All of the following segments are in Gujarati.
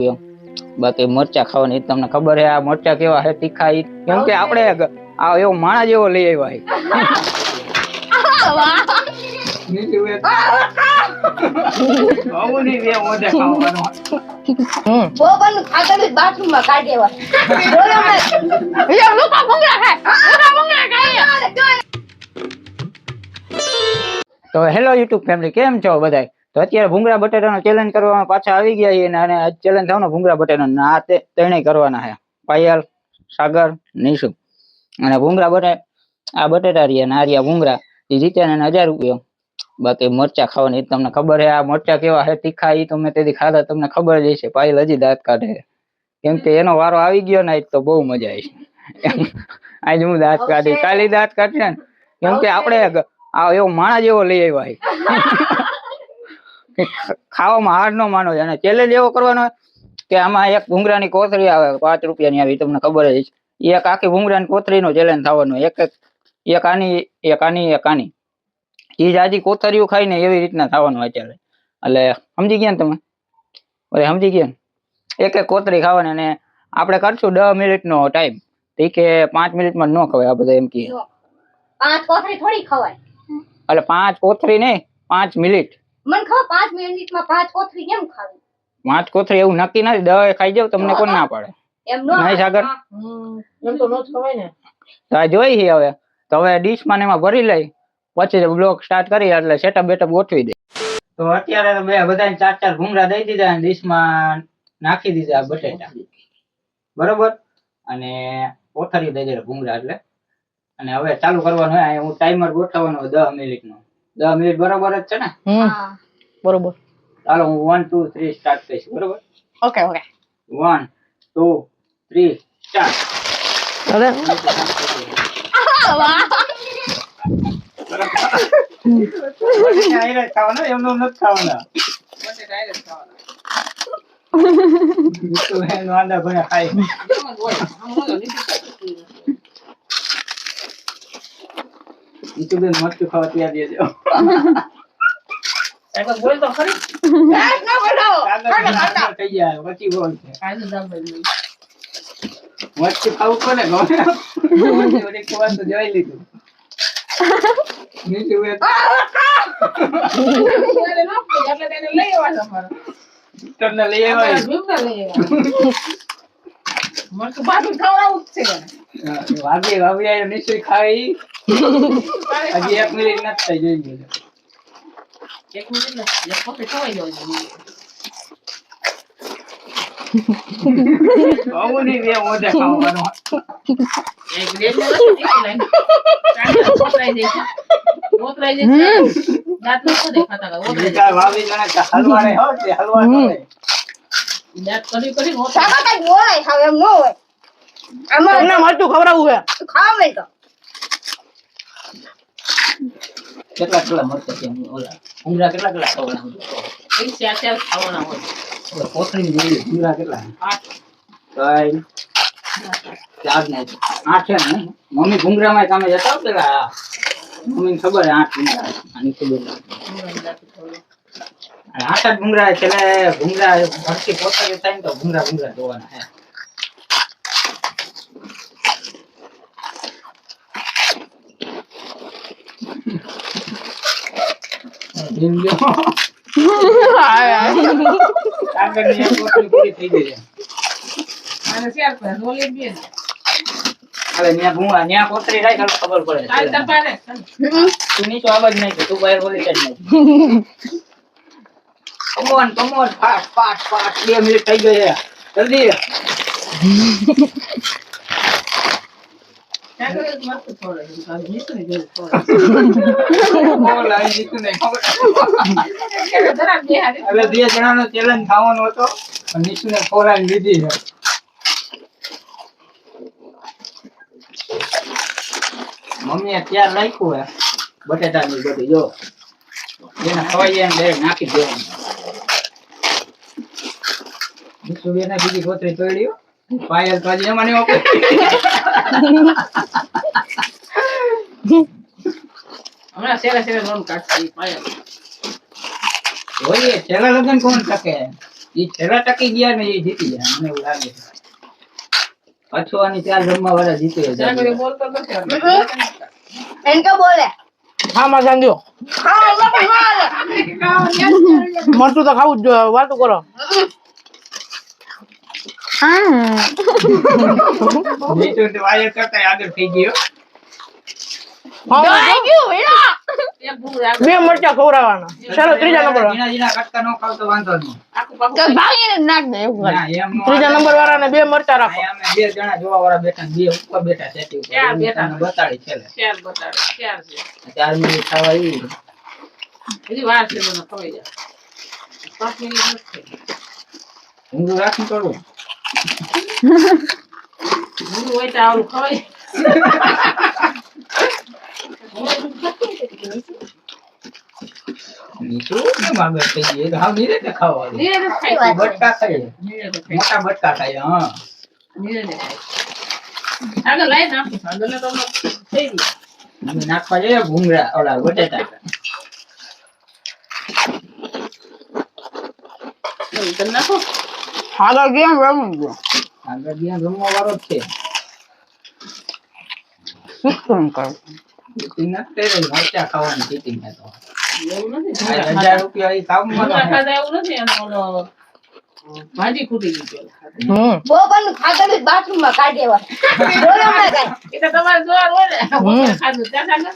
બાકી મરચા ખાવાની તમને ખબર હે આ મરચા કેવા હે તીખા કેમ કે આપણે આ એવો માણા જેવો લઈ આવ્યા તો હેલો યુટ્યુબ ફેમિલી કેમ છો બધાય તો અત્યારે ભૂંગળા બટેટાનો ચેલેન્જ કરવામાં પાછા આવી ગયા છીએ અને આ ચેલેન્જ થવાનો ભૂંગળા બટેટાનો આ ત્રણેય કરવાના છે પાયલ સાગર નિશુ અને ભૂંગળા આ બટેટા રહ્યા ને આ રહ્યા ભૂંગળા એ જીત્યા ને 1000 રૂપિયા બાકી મરચા ખાવાની તમને ખબર હે આ મરચા કેવા હે તીખા ઈ તમે તેથી ખાધા તમને ખબર જ હશે પાયલ હજી દાંત કાઢે કેમ કે એનો વારો આવી ગયો ને તો બહુ મજા આવી આજ હું દાંત કાઢી કાલી દાંત કાઢશે ને કેમ કે આપણે આ એવો માણા જેવો લઈ આવ્યા ખાવામાં હાર ન માનો અને ચેલેન્જ એવો કરવાનો કે આમાં એક ભૂંગળાની કોથળી આવે 5 રૂપિયાની આવી તમને ખબર જ છે એક આખી ભૂંગળાની કોથળીનો ચેલેન્જ થવાનો એક આની એ જ આજી કોથળીઓ ખાઈને એવી રીતના થવાનું અત્યારે એટલે સમજી ગયા ને તમે સમજી ગયા એક કોથળી ખાવાની અને આપણે કરશું 10 મિનિટનો ટાઈમ તો કે 5 મિનિટમાં ન ખવાય આ બધા એમ કે 5 કોથળી થોડી ખવાય એટલે 5 કોથળી નહીં 5 મિનિટ મન ખાવ 5 મિનિટમાં 5 કોથળી કેમ ખાવી 5 કોથળી એવું નક્કી નથી 10 ખાઈ જાવ તમને કોણ ના પાડે એમ નો નહીં સાગર એમ તો નો ખવાય ને તો આ જોઈ હી હવે તો હવે ડીશ માં એમાં ભરી લઈ પછી બ્લોગ સ્ટાર્ટ કરી એટલે સેટઅપ બેટઅપ ગોઠવી દે તો અત્યારે તો બધાને 4 ભૂંગળા દઈ દીધા અને ડીશ માં નાખી દીધા બટેટા બરોબર અને કોથળી દઈ દીધા ભૂંગળા એટલે અને હવે ચાલુ કરવાનું હોય હું ટાઈમર ગોઠવવાનો 10 મિનિટનો 10 મિનિટ બરોબર જ છે ને હા બરોબર ચાલો હું 1 2 3 સ્ટાર્ટ કરીશ બરોબર ઓકે 1 2 3 સ્ટાર્ટ હવે વાહ બટેટા આયરે ખાવાના એમનો નથી ખાવાના બટેટા આયરે ખાવાના તો એનો આંડા ભણે ખાય YouTube में मत खावा दिया दे दो एक बोल तो खरी ना बोलो खाना થઈ જાય પછી બોલ છે આજે દમ બોલી મત ખાવ કોને ગમે ઓરે કોવા તો જોઈ લીધું નીચે વે અરે નો એટલે તેને લઈ આવવા તમારો તમને લઈ આવ્યા ભૂખ લઈ આવ્યા મત બાજુ ખાવડાવું છે વાગે વાવ્યા નીચે ખાઈ હજી 1 મિનિટ નથી થઈ જોઈ ગયો 1 મિનિટ ને કોફી ખવાઈ ગયો આવું નહીં બે મોઢે ખાવાનો એક ડેડ ને ઓતરાઈ જાય દાંત નો દેખાતા ઓતરાઈ જાય વાવી જણા હલવારે હો તે હલવા ન દાંત કરી ઓતરા કાકા ગોળાઈ ખાવ એમ ન હોય આમાં તમને મરચું ખવડાવવું છે ખાવે તો કેટલા મરચા છે ઓલા ભૂંગળા કેટલા ખાવાના હોય 4 ખાવાના હોય કોથળી જોઈએ ભૂંગળા કેટલા 8 4 ને 8 છે ને મમ્મી ભૂંગળામાં કામે જતા હો પેલા મમ્મીને ખબર 8 ભૂંગળા આની ખબર 8 ભૂંગળા એટલે ભૂંગળા ભરતી કોથળી થાય ને તો ભૂંગળા જોવાના હે ઇન્ડિયો હાય આગળની એક કોથળી પૂરી થઈ ગઈ છે આને શેર પર રોલી બે અરે ન્યા ભૂંગળા ન્યા કોથળી રાખ ખબર પડે કાલ તપારે તું નીચો આવાજ નહીં કે તું બહાર બોલી જ નહીં કમોન ફાસ્ટ 2 મિનિટ થઈ ગઈ છે જલ્દી ચેલેન્જ ખાવાનો હતો નિશુને ખોરાક લીધી છે મમ્મી અત્યારે રાખ્યું હે બટેટાની બધી જો એને ખવાઈ જાય ડાયરેક્ટ નાખી દેવાનું નિશુ બેને બીજી કોથળી તોડ્યો પાયલ તો આજે એમાં નહીં હમણાં સેલા રોલ કાઢશે પાયલ ઓય સેલા લગન કોણ શકે ઈ છેલ્લા ટકી ગયા ને એ જીતી ગયા મને એવું લાગે છે પાછો આની 4 રમવા વાળા જીતે જાય બોલતો નથી એનકો બોલે હા માં જાણજો મરચું તો ખાવું જ જોઈએ વાતો કરો નીચે તો વાયર કરતા આગળ થઈ ગયો એક ભૂંગળા 2 મરચા ખવડાવવાના ચાલો ત્રીજા નંબર જીણા કટકા નો ખાવ તો વાંધો નહીં આખું પાકું તો ભાગીને જ નાખ દે એવું કરે. ના એમ નો ત્રીજા નંબર વાળાને 2 મરચા રાખો અમે 2 જણા જોવા વાળા બેઠા ને 2 ઉપર બેઠા સેટી ઉપર ચાર બેઠા. તમને બતાડી છેલ્લે ચાર બતાડે ચાર છે 4 મિનિટ ખાવા આવી હજી વાર છે મને ખવાઈ જાય 5 મિનિટ નથી થઈ. ઊંધું રાખી કરું ઊંધું હોય તો આવડું ખવાય નીચું કેમ આગળ થઈ ગઈ એ તો હાવ નિરેતે ખાવા ધીરે ધીરે ખાય બટકા ખાઈએ ધીરે ધીરે ખાય. મોટા બટકા ખાઈએ હા ધીરે ધીરે ખાય. આગળ લાય નાખું આગળ તો હમણાં થઈ ગયું અમે નાખવા જઈએ ભૂંગળા ઓલા બટેટા એવું કરી નાખો આગળ કેમ રમી ગયો આગળ ગયા રમવા વાળો જ છે શું કરું ચીટિંગ નથી કરી રહી મરચા ખાવાની ચીટિંગ ને તો એવું નથી આ ભૂંગળા 1000 રૂપિયા એ કામમાં ભૂંગળા ન ખાધા એવું નથી અને ઓલો ભાજી ખૂટી ગઈ પેલા બોબરનું ખાધું જ બાથરૂમમાં કાઢી દેવા બોલો ના કાંઈ. એ તો તમારે જોવાનું હોય ને બપોરે ખાધું ત્યાં ખાધા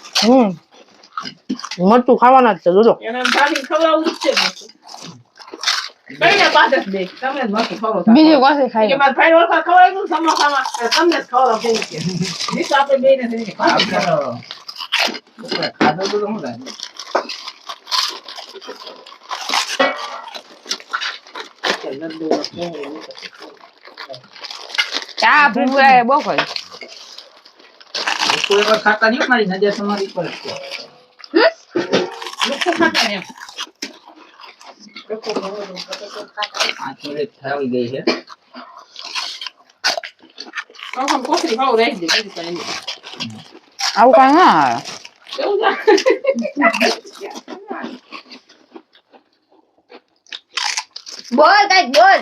મરચું ખાવાના જ છે જોજો એને ભાભી ખવડાવવું જ છે મસ્ત. કઈ ને પાછળ જ દે તમે જ મસ્ત ખવડાવો બીજું પાસે ખાઈ કે મારા ભાઈ ઓળખા ખવડાવ્યું ને સમોસામાં તમને જ ખવડાવ કેવું છે નહીં તો આપણે બેયને થઈને આપણે તો ખાધો તો શું લાગે ચા ભૂંગળા એ બહુ ખાઈ. કોઈ વાર ખાતા નહીં મારી નજર તમારી પર જ છે લોકો ખાતા ને એમ 5 મિનિટ થઈ ગઈ છે આમ કોથળી ખાવ રહી દે બીજું કઈ નહીં. આવું કાંઈ ના આવે. એવું છે? બોલ કાંઈક બોલ.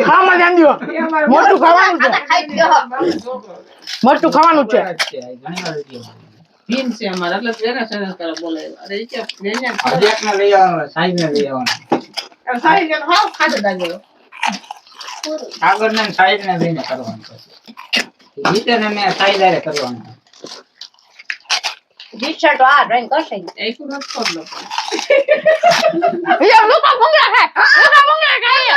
હા માં જાણજો મરચું ખાવાનું છે ખાઈ ગયો. મરચું ખાવાનું જ છે ઘણી વાર લઈ ભીમ છે અમારે એટલે તેને સેનલ કરે બોલે અરે ઈ કે બેન આવવાનું લઈ આવવાનું સાહેબ ને લઈ આવવાનું સારી કે હાવ ખાધા દાગેલો આગળ ને સાઈડ ને લઈને કરવાનું પછી નીચે ને મેં સાઈડ કરવાનું ટી-શર્ટ આ ડ્રોઈંગ કરશે. એક નથી ખોદલો બીજા લોકો ભૂંગળા ખાય. લોકો ભૂંગળા ખાય.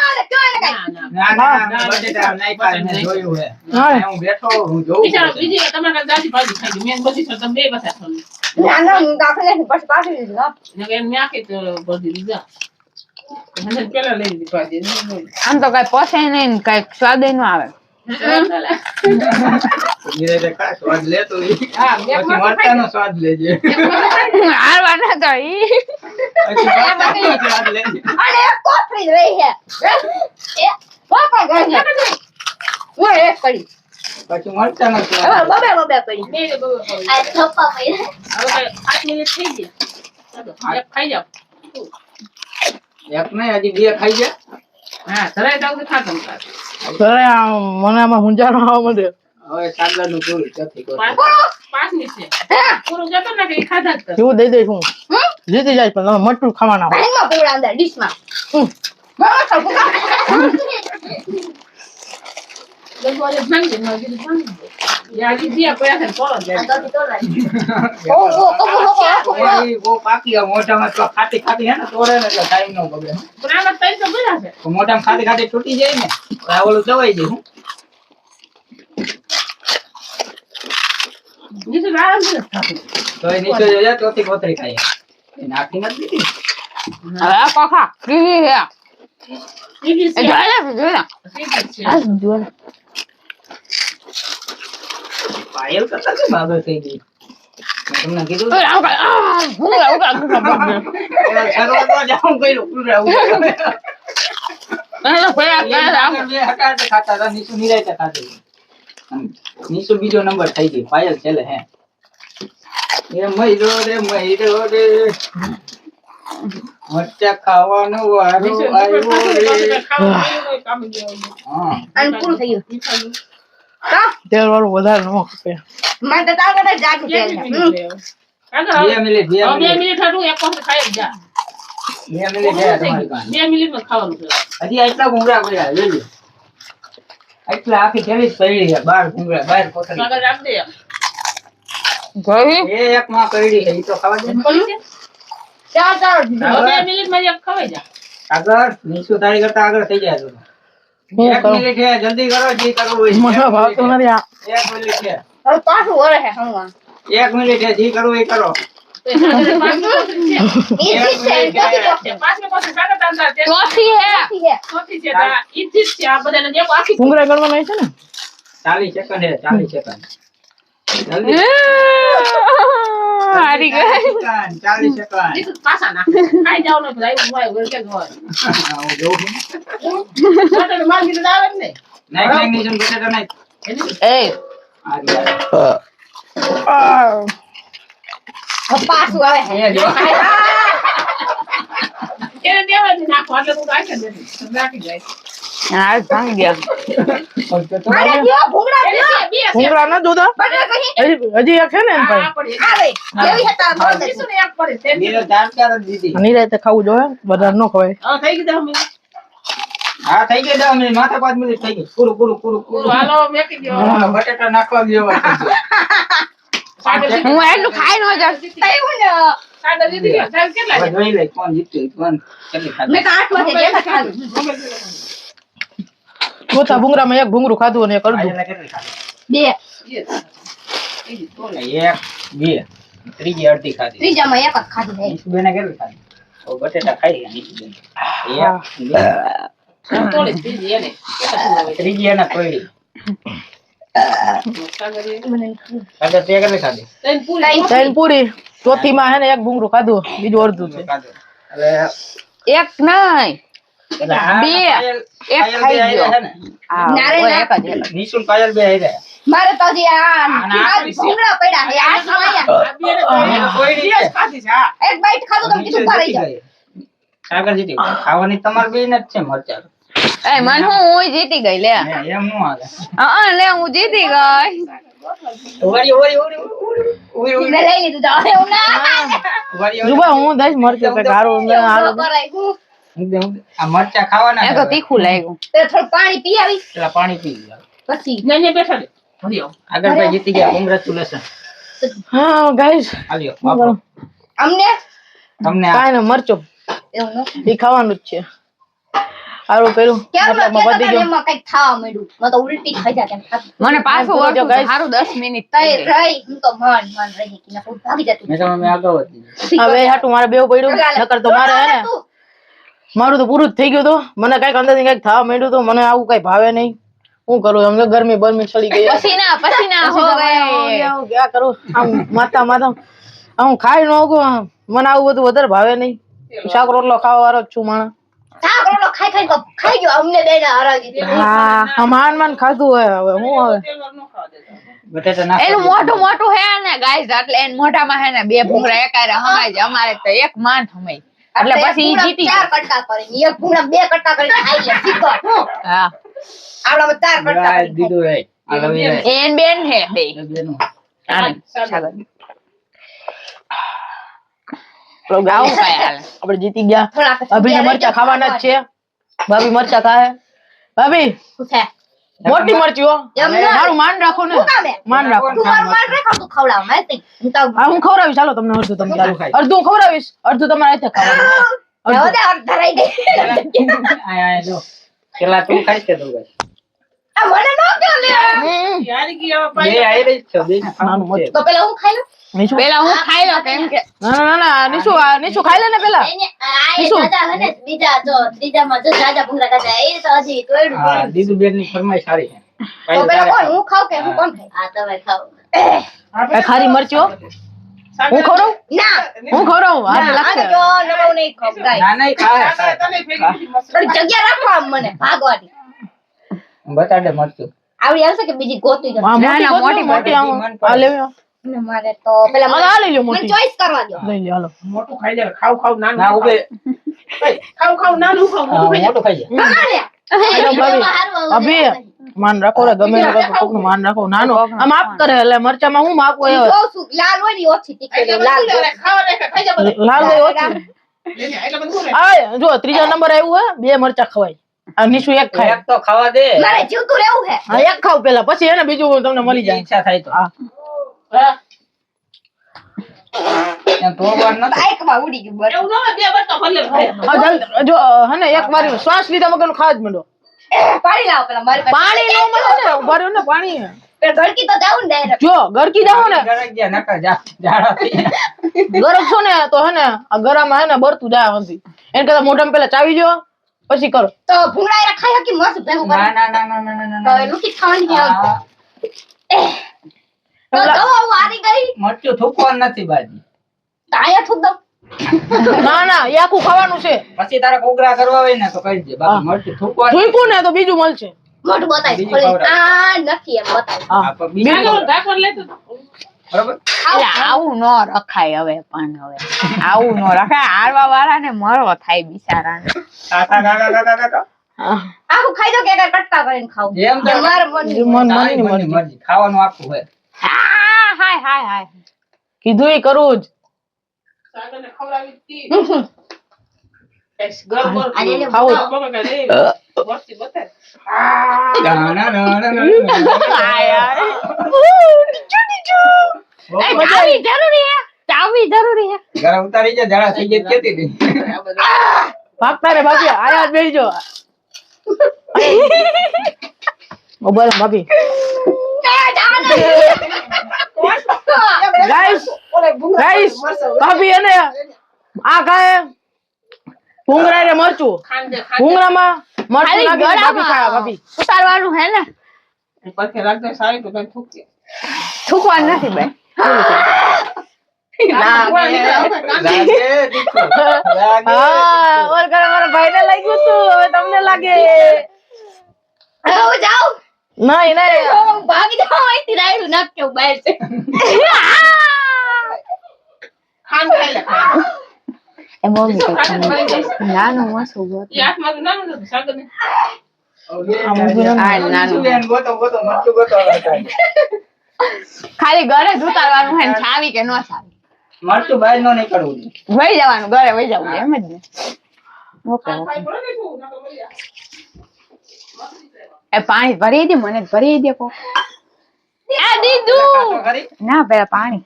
ના ના ના ના બટેટા નાખ્યા મેં જોયું હે હા. હું બેઠો હું જોઉં બીજા બીજી તમારે દાદી ભાજી ખાઈ ગઈ મેં બધી છો તમે બે બતા ખાલી ના ના હું કાપી નાખી પછી પાછી દીધું હો. ને કે મેં આખી તો બધી લીધા મને પેલા લઈ લીધી ભાજી આમ તો કઈ પોસાય નહીં ને કઈ સ્વાદ ન આવે. ધીરે ખા સ્વાદ લે તો ઈ. હા મેં પછી મરચાનો સ્વાદ લેજે હારવા ના તો ઈ. પછી મરચાનો સ્વાદ લેજે અને એક કોથળી જ રહી છે. એ પાપા ગઈ છે. હું એક પડી. પછી મરચાનો હવે સ્વાદ બબે પડી. બે ને બબે ખાઈ આ થપ્પા પડી. હવે 8 મિનિટ થઈ ગઈ ચાલો એક ખાઈ જાવ એક નહીં હજી 2 ખાઈ જા હા ધરાઈ જાવ તો ખાતો ખાતો સરે મને આમાં hunજારો આવવા માંડે હવે સાગર નું પૂરું ચોથી કોઠી. 5 મિનિટ છે પૂરું જતો ને કે ઈ ખાધા જ કર એવું દઈ દઈશ હું જીતી જાય પણ તમે મરચું ખાવાના હોય ભાઈમાં પૂરા અંદર ડીશમાં. ગોલે ભાંગી ન દીધું ભાંગી યાદી દિયા પડ્યા છે કોરો આ જાય તો તોલાય. ઓ ઈ બહુ પાકી આ મોઢામાં તો ખાટી ખાટી હે ને તોડે ને એટલે ટાઈમ નો બગડે પણ આમાં પૈસા બધા છે તો મોઢામાં ખાટી ખાટી તૂટી જાય ને તો આ ઓલું દવાઈ જાય હું નીચે આરામ છે ખાતું તો એ નીચે જોયા ચોથી કોથળી ખાઈ એ નાખી નથી દીધી હવે આ કોખા કીવી છે. ઈજી એ છે જોઈ લે. ઈજી છે આ જોઈ લે. પાયલ કરતા કે બાબા થઈ ગઈ મેં તમને કીધું ઓય આમ કાંઈ, આ, ભૂંગળા. ઓલા સરોવરમાં જાઉં કર્યું પૂરા ઉભા. એને તો કોઈ આ કરે છે, આમ. આગળ બે હટાડે ખાતા હતા નીચું નિરાયતે ખાતી નીચું બીજો નંબર થઈ ગઈ પાયલ છેલ્લે હે એ મયરો રે મરચાં ખાવાનું વારો નીચે આવ્યો ખાધું રે. તો ખાવાનું કોઈ કામ ગયું હા અને પૂરું થઈ ગયું મીઠાનું કા તેલ વાળું વધારે ન ખપે. મને તો તાવ કરતા જાડું તેલ કેટલી છે. મિનિટ લેવો? કાકા, 2 મિનિટ 2 હવે 2 મિનિટ મિનિટ હતું એક વખત ખાઈ જ જા 2 મિનિટ છે તમારી પાસે. 2 મિનિટમાં ખાવાનું છે હજી આટલા ભૂંગળા પડ્યા લઈ લો. આટલા આખી કેવી પડી છે 12 ભૂંગળા 12 કોથળી. આગળ રાખ દે ગઈ એ એક માં પડી છે ઈ તો ખાવા દે ને. પડી છે? ચાર ચાર હવે 2 મિનિટમાં એક ખવાઈ જા આગળ નીચું તારી કરતા આગળ થઈ જાય તો. હું 1 કરું? મિનિટ છે જલ્દી કરો જે કરવું હોય. મને ભાવતું નથી આ. 1 મિનિટ છે હવે પાછું વળે છે હમણાં 1 મિનિટ છે જે કરવું એ કરો. તો એ આગળ પાંચમી કોથળી છે. ઈ જી છે ચોથી છે. પાંચમી કોથળી કાકા તાંતા છે. ચોથી હે ચોથી છે તા. ઈ જ છે આ બધાને દેખો આખી ભૂંગળા ગણવાના છે ને? 40 સેકન્ડ છે 40 સેકન્ડ. જલ્દી હારી ગઈ. 40 સેકન્ડ. નીચે પાછા નાખ. ખાઈ જાવ ને ભાઈ મોય વળકે જ હોય. હું જોઉં છું. બટાટા માંગી તો આવે જ ને. નાખ નીચે બટેટા નાખ. એ આ રહ્યા. હવે પાછું આવે છે એ જો. એને દેવા જ નાખો એટલે તું રાખે જ નથી. નાખી જાય. આ ભાંગ ગયા. આને દ્યો ભૂંગળા એને દ્યો બે છે. ભૂંગળા ન જોતા? બટર કહી હજી એક છે ને એમ આ ભાઈ. પડે. આવે કેવી હતા બોલ દે શું ને એક પડે. તે બીજો 4 જ દીધી. નિરાતે ખાવું જોઈએ વધારે ન ખવાય. હવે થઈ ગઈ તમે. હા થઈ ગઈ 10 મિનિટ માથે 5 મિનિટ થઈ ગઈ. પૂરું પૂરું પૂરું પૂરું. હાલો મેકી દો. હા, બટેટા નાખવા ગયો હું એટલું ખાઈ ન જાઉં. તૈવું ને સાડા દીધી ગયા. સાહેબ કેટલા હવે છે? જોઈ લે કોણ જીત્યું કોણ કેટલી ખાધી. મેં તો 8 વાગે જે ખાધું ચોથા ભૂંગળામાં એક ભૂંગળું ખાધું અને એક અડધું. ભાઈને કેટલી ખાધી? બે Yes. એ જ બોલે. 1 2 ત્રીજી અડધી ખાધી. ત્રીજામાં એક જ ખાધી છે નીશુબેને કેટલી ખાધી? ઓ બટેટા ખાઈ ગયા નીશુબેન. હા. 1 તોલે જ દીધી એને. કેટલા2 ત્રીજી એને પડી. સાગરીએ. આગળ તે કેટલી ખાધી? તઈને પૂરી. ત્રણ પૂરી. ચોથીમાં હે ને એક ભૂંગળું ખાધું બીજું અડધું છે. ખાધું. હવે એક નહીં એટલે આ બે. પાયલ- એક પાયલ ખાઈ બે ગયો. આયા છે ને? નારે ઓય ના. એક જ એક જ. નિશુન પાયલ બે આયા. મારે તો હજી આ અને આ ભૂંગળા પડ્યા છે આ શું આયા આ બે ને આ કોઈ નહીં. બે જ ખાધી છે. હા. એક બાઈટ ખાધું તો કીધું ઉભા રહી જાવ સાગર જીતી ગયો. ખાવાની તમારે બે જ છે મરચાં. એ મન હું જીતી ગઈ લે એમ નું હાલે. લે હું જીતી ગઈ ઉવારી, ઉવારી, ઉવારી, ઉવારી, ઉવારી, મેં લઈ લીધું તો હવે હું ના ઉવારી, ઉવારી. જુબા હું દઈશ મરચું કે હારું ને હારું. કરાય હું આ મરચાં ખાવાના એ છે તો હવે. તીખું લાગ્યું તે થોડું પાણી પી આવી પેલા પાણી પી લો. પછી ને બેઠા દે. ભરી આવો. આગળ ભાઈ જીતી ગયા. કોંગ્રેચ્યુલેશન. હા ગાઈસ હાલ્યો, વાપરો. અમને તમને આ કાંઈ ને મરચું એવું ન એ ખાવાનું જ છે. હારું પેલું કેમ મતલબમાં વધી ગયું. એમાં કઈક ખાવા મળ્યું મને તો ઉલટી થઈ જાય તેમ થાતું. મને પાછું પૂરો જો વળતું guys. સારું 10 મિનિટ તઈ રહી હું તો મન રહી કે ના ભાગી જતું મેં તમે આગળ વધી ગયા. હવે હાટું મારે બેવ પડ્યું નકર તો મારે હે ને મારું તો પૂરું જ થઈ ગયું હતું. મને કઈક અંદરથી કઈક થવા માંડ્યું હતું. મને આવું કઈ ભાવે નહીં. શું કરું અમને ગરમી બરમી ચડી ગઈ પસીના પસીના હો ગયે ક્યાં કરું આમ માથા માથા આમ ખાઈ ન શકું. મને આવું બધું વધારે ભાવે નહીં. શાક રોટલો ખાવા વાળો જ છું માણસ. શાક રોટલો ખાઈ ખાઈ તો ખાઈ ગયો અમને બેને હરાવી દીધું હા આમ માન ખાધું હોય હવે હું હવે તેલ વાર ન ખાવા દેતા. બટેટા નાખો. એનું મોટું મોટું હે ને ગાઈસ એટલે એન મોઢામાં હે ને બે ભૂંગળા એકારે હમાય છે અમારે તો એક માન હમાય એટલે પછી ઈ જીતી ચાર કટકા કરી એક ભૂંગળા બે કટકા કરી ખાઈ લે સીધો હા આપડા ચાર કટકા આ કરી દીધું રે. આ રવિ રે. એન બેન હે બે એ બેનું. આને સાગર. આવું આવું કાંઈ હાલે. આપણે જીતી ગયા. થોડાક ભાભીને મરચા ખાવાના જ છે. ભાભી મરચા ખાય. ભાભી શું છે મોટી મરચી હો. એમ ના. મારું માન રાખો ને. શું કામે માન રાખો. તું મારું માર રાખો તું ખવડાવ મેં તઈ હું તો હા હું ખવડાવીશ. ચાલો તમને અડધું તમે ચાલો. ખાય. અડધું હું ખવડાવીશ. અડધું તમારે હાથે ખાવાનું. હવે દે અડધા રહી ગઈ આયા જો. પેલા તું ખાઈ છે તો ભાઈ. આ મને નો કયો લે યારી ગઈ હવે બે પાછી. આઈ રહી છે. બે ને નાનું ખાવાનું છે. તો પેલા હું ખાઈ લઉં નીચું. પેલા હું ખાઈ લો કેમ કે ના ના નીચું ખાઈ લે ને પેલા. એને આ એ શું? દાદા હને બીજા જો ત્રીજામાં જો દાદા ભૂંગળા ખાધા એ તો હજી તોડ્યું હા, દીદુ બેન ની ફરમાઈશ સારી છે. તો પાયલ પેલા તારે કોણ હું ખાવ કે હું કોણ ખાય આ તમે ખાવ આ ખારી મરચી હો. હું ખવડાવું ના હું ખવડાવું હાથ આ લાગશે. તો નવો નહીં ખાવ ગાય ના નહીં ખાય, ખાય. તને ભેગી દીધી મસ્ત. થોડી જગ્યા રાખો આમ મને ભાગવાની બતાડે મરચું. આવડી આવશે કે બીજી ગોતી જશે આ ના, મોટી ના, મોટી મોટી મોટી આમ મોટી આ લેવી. ને મારે તો પેલા હાલો, આ લઈ લ્યો મને મોટી ચોઈસ કરવા દો. લઈ લ્યો હાલો મોટું ખાઈ જાય ખાવ ખાવ નાનું ના ઉભે ખાવ ખાવ નાનું ખાવ હા, મોટું ખાઈ જાય. મોટું ખાઈ જાય ભગાડે. હાલો, ભાભી. હારું, અભી માન રાખો રે ગમે તે કરો, કોકનું માન રાખો નાનો આ માફ કરે એટલે મરચામાં હું માપો એ જોઉં છું, લાલ હોય ને ઈ ઓછી તીખી હોય, લાલ હોય. ખાવા દે ખાઈ જા બધું. લાલ હોય ઓછી એટલે બધું આ જો ત્રીજા નંબર આવ્યું હે 2 મરચા ખવાય આ નીચું એક ખાય એક તો ખાવા દે મારે જીવતું રહેવું છે. હા એક ખાવ પેલા પછી એને બીજું તમને મળી જાય ઈચ્છા થાય તો હા ત્યાં તોડવાનું નથી બાઈકમાં ઉડી ગયું બસ. એવું ન હોય બે બટકા ભલે ખાય. હા જલ્દી જો હે ને એક વાર શ્વાસ લીધા વગરનું ખાવા જ માંડો પાણી લાવો પેલા મારી પાસે. પાણી નો મળે ને ઉભા રહ્યો ને પાણી પેલા ગળકી તો જાવું ને direct. જો ગરકી જાવ ને ગરજ ગયા નકર ઝાડા થઈ જાય. ગરમ છો ને તો હે ને આ ગરામાં હે ને બરતું જાય હંધી એને કરતા મોઢામાં પેલા ચાવી જો પછી કરો તો ભૂંગળા એરા ખાઈ હકી મસ્ત ભેગું ના કરી. ના ના ના ના ના તો ના એ લુકી જ ખાવાની છે. આ તો જો હું હારી ગઈ. મરચું થૂકવાનું નથી બાજી તો અહીંયા થૂક દઉં. ના ના એ આખું ખાવાનું છે પછી તારે કોગરા કરવા હોય ને તો કરી દે બાકી મરચું થૂકવાનું જોઈકું ને તો બીજું મળશે મોઢું બતાવી બીજી ખોલી. ખવડાવ. આ નથી એમ બતાવી. હા આ પણ બીજું ઢાંકણ ઢાંકણ લેતો તો. બરાબર એટલે આવું ન રખાય હવે પણ હવે આવું ન રખાય હારવા વાળા ને મરો થાય બિચારાને ખા ખા ખા ખા ખા ખા હા. આખું ખાઈ દો કે એકવાર કટકા કરીને ખાવું. જેમ તારે મારે મન તારી મનની મરજી ખાવાનું આખું હોય હાય હાય હાય કીધું ઈ કરું જ સાગરને ખવડાવી તી. ગરમ ગરમ આજે એને ખાવું જ. બગા દે વસ્તી બતાય. ના ના ના ના ના હાય હાય એ ચાવી જરૂરી હે ચાવી જરૂરી હે ઘરે ઉતારી જા ઝાડા થઈ જાય કેતી હતી ભાગતા રે ભાભી આયા જ બેસજો ઉભા રહો ભાભી ગાઈસ ગાઈસ ભાભી અને આ કાય ભૂંગળા રે મરચું ખાંડે ભૂંગળામાં મરચું ખાલી નાખીને ભાભી ખાયા ગળામાં ભાભી ઉતારવાનું હે ને પછી રાખજે સારી તો કઈ થૂકજે. થૂકવાનું નથી ભાઈ લાગે દીકરો લાગે હા ઓર કરે મારા ભાઈને લાગ્યું તું હવે તમને લાગે હવે હું જાઉં. નહીં નહીં હું ભાગી જાઉં અહીંથી રાયડું નાખ કે હું બહાર છે. ખાંડ ખાઈ લે ખાંડ. એ મમ્મી તો ખાંડ ખાઈ જાય. નાનું મસું ગોત ઈ હાથમાં તો નાનું હતું સાગરને. ગોતો ગોતો મરચું ગોતો ખાલી ઘરે જ ઉતારવાનું હે ને છાવી કે ન છાવી મરચું બહાર નો નીકળવું વહી જવાનું ઘરે વહી જવું એમ જ ને ઓકે ખાઈ ઓકે પડે ને તું, નકર મરી જાય. એ પાણી ભરી દે મને જ ભરી દે કો આ દીધું કાતો કરી ના પેલા પાણી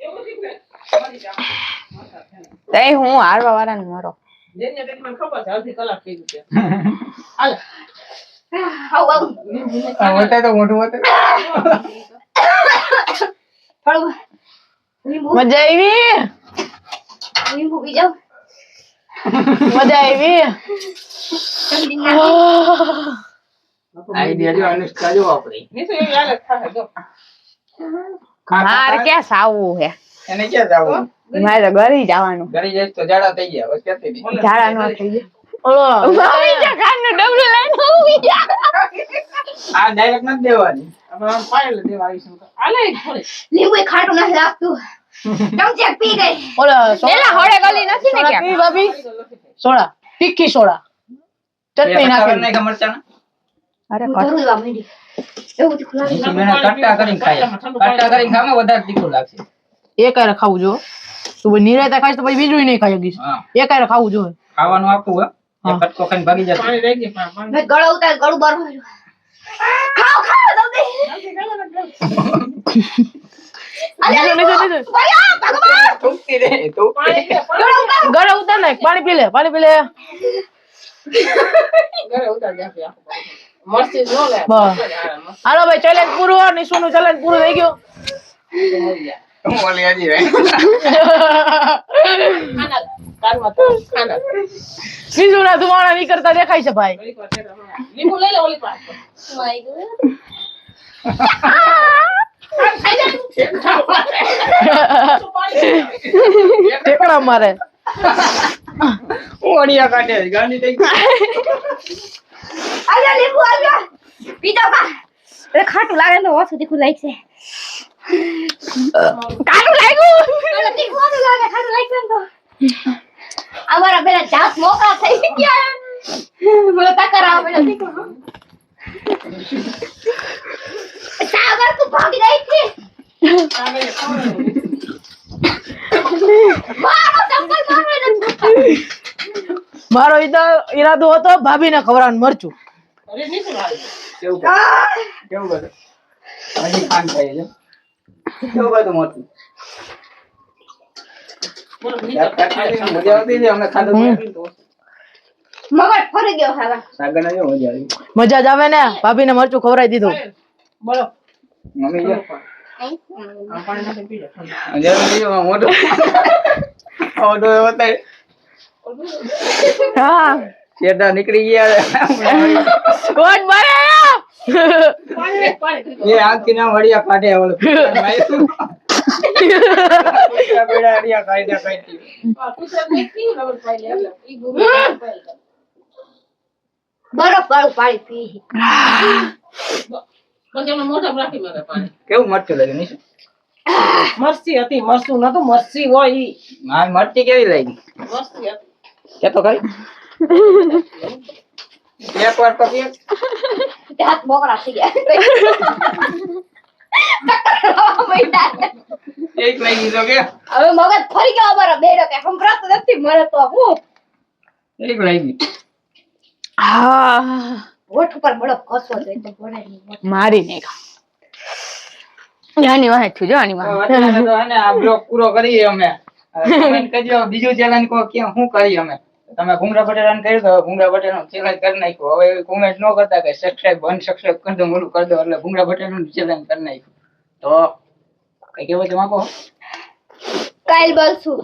એવું નથી ને. મરી જાય. તે હું હારવા વાળાને મરો જેને કંઈક મને ખબર છે અડધી કલાક થઈ ગઈ છે. હાલ. આવું આવું. હોતે તો મોઢું હોતે થોડું લીંબુ મજા આવી લીંબુ પી જાઉં. મજા આવી ચમચી નાખી. આઈડિયા જો અનુષ્કા જો આપણી નીચે એવી હાલત થાય જો. મારે ક્યાં સાવવું હે એને ક્યાં જાવું મારે તો ઘરે જવાનું ઘરે જઈશ તો ઝાડા થઈ ગયા બસ ક્યાંથી બી. ઝાડા ન થઈ જાય ઓલો મમ્મી જે ખાંડનું ડબલું લઈને ઊભી જા આ ડાયરેક્ટ નથી દેવાની આપણે આમ પાયલ દેવા આવીશું તો. હાલે થોડી. લીંબુ એ ખાટું નથી લાગતું. ચમચી પી ગઈ. ઓલો પેલા હોડે ગલી નથી ને સોડા ક્યાંક પી ભાભી સોડા તીખી સોડા ચટણી કલર નાખી નાખ્યા મરચાના અરે હું ધરું એવા માંડી. એવું તીખું લાગે. નીચે બેને કટ્ટા કરીને ખાય કટ્ટા કરીને ખાવામાં વધારે તીખું લાગશે એક હારે ખાવું જો તું ભાઈ નિરાયતા ખાઈશ તો પછી બીજું નહીં ખાઈ શકીશ હા એક હારે ખાવું જોઈએ ખાવાનું આપવું હે હા. એક કટકો ખાઈને ભાગી જશે પાણી રહી ગયું પાણી. મેં ગળો ઉતાર ગળું બહાર હોય. ખાઓ ખાઓ જલ્દી. અરે નીચે, નીચે, નીચે. ભયા ભગવાન. થૂકતી રે તું પાણી છે, ગળો પાણી. ઉતાર. ગળે ઉતાર નાખ પાણી પી લે ઘરે ઉતાર જાશે આખું પાણી. મરચી ન લે. બસ. મરચી જ હાલે, મરચી હાલો ભાઈ ચેલેન્જ પૂરું નિશુનું ચેલેન્જ પૂરું થઈ ગયું તો મરી જાય. હું ઓલી હજી રહી ખાના કારમાં તો ખાના. નિશુના ધુમાડા નીકળતા દેખાય છે ભાઈ ઓલી પાસે રમવા. લીંબુ લઈ લે ઓલી પાસે. My God. ખાઈ જા. પાણી. ટેકડા મારે ઓડિયા કાઢે ગાંડી થઈ ગઈ આજા લીંબુ આજા. પી જાઓ કા. અરે ખાટું લાગે તો ઓછું તીખું લાગશે. કારું લાગ્યું. પેલા તીખું લાગે ખાડું લાગ્યું તો અમારા પેલા જાત મોકા થઈ ગયા બોલો ટક્કર આવે પેલા તીખું સાગર તું ભાગી જાય છે મારો ચપ્પલ મારે નથી મારો ઈરાદો હતો ભાભીને ખવડાવવાનું મરચું. અરે નીચે લાવી. કેવું બધું હજી ખાન ખાઈ છે કેવું બધું મોટું બોલો નીચે. મજા આવતી છે અમે ખાધું તો મગજ ફરી ગયો હવે સાગર ને મજા આવી મજા જ આવે ને, ભાભીને મરચું ખવડાવી દીધું. બોલો. મમ્મી જો આ પાણી નથી પી લે. મજા મોટો ઓડો એવો થાય હા શેરડા નીકળી ગયા કોણ મારે પાણી પાણી. એ આખી ના વડિયા કાઢે ઓલો બેડા અડિયા કાઢ્યા કાઢી આ કુસર નથી રબર પાઈ લે એટલે ઈ ગુરુ પાઈ લે. બરફ વાળું પાણી પી પછી એમને મોઢા રાખી મારે પાણી. કેવું મરચું લાગે નિશુ મરસી હતી, મરસું નતું, મરસી હોય ઈ. મારી મરચી કેવી લાગી મરસી હતી. કે તો ખરી એક વાર તો પીએ હાથ મોકરા થઈ ગયા એક લાગી તો કે હવે મગજ ફરી ગયો અમારા બેડો કે સંભળાતો નથી મને તો હું એક લાગી હા હોઠ ઉપર બળફ ઘસવો જોઈએ તો ભણે નહીં મારી નહીં ખા. આની વાહે છું જો આની વાહે. અત્યારે તો હે ને આ બ્લોગ પૂરો કરીએ અમે કમેન્ટ કરજો બીજું ચેલેન્જ કો કે શું કરીએ અમે તમે ભૂંગળા બટેટાનું કર્યું તો ભૂંગળા બટેટાનું ચેલેન્જ કરી નાખ્યું હવે કોમેન્ટ ન કરતા કે સબસ્ક્રાઇબ અનસબસ્ક્રાઇબ કરી દો મોડું કરી દો એટલે ભૂંગળા બટેટાનું ચેલેન્જ કરી નાખ્યું તો કઈ કેવું છે માકો કાલ બોલશું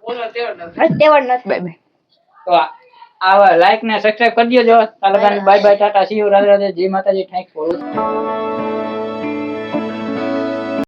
બોલો તેવડ નથી. તેવડ નથી બાય બાય. તો આવા લાઈક ને સબસ્ક્રાઇબ કરી દેજો. Bye bye Tata C you Radhe Radhe જય માતાજી થેન્ક્સ ફોર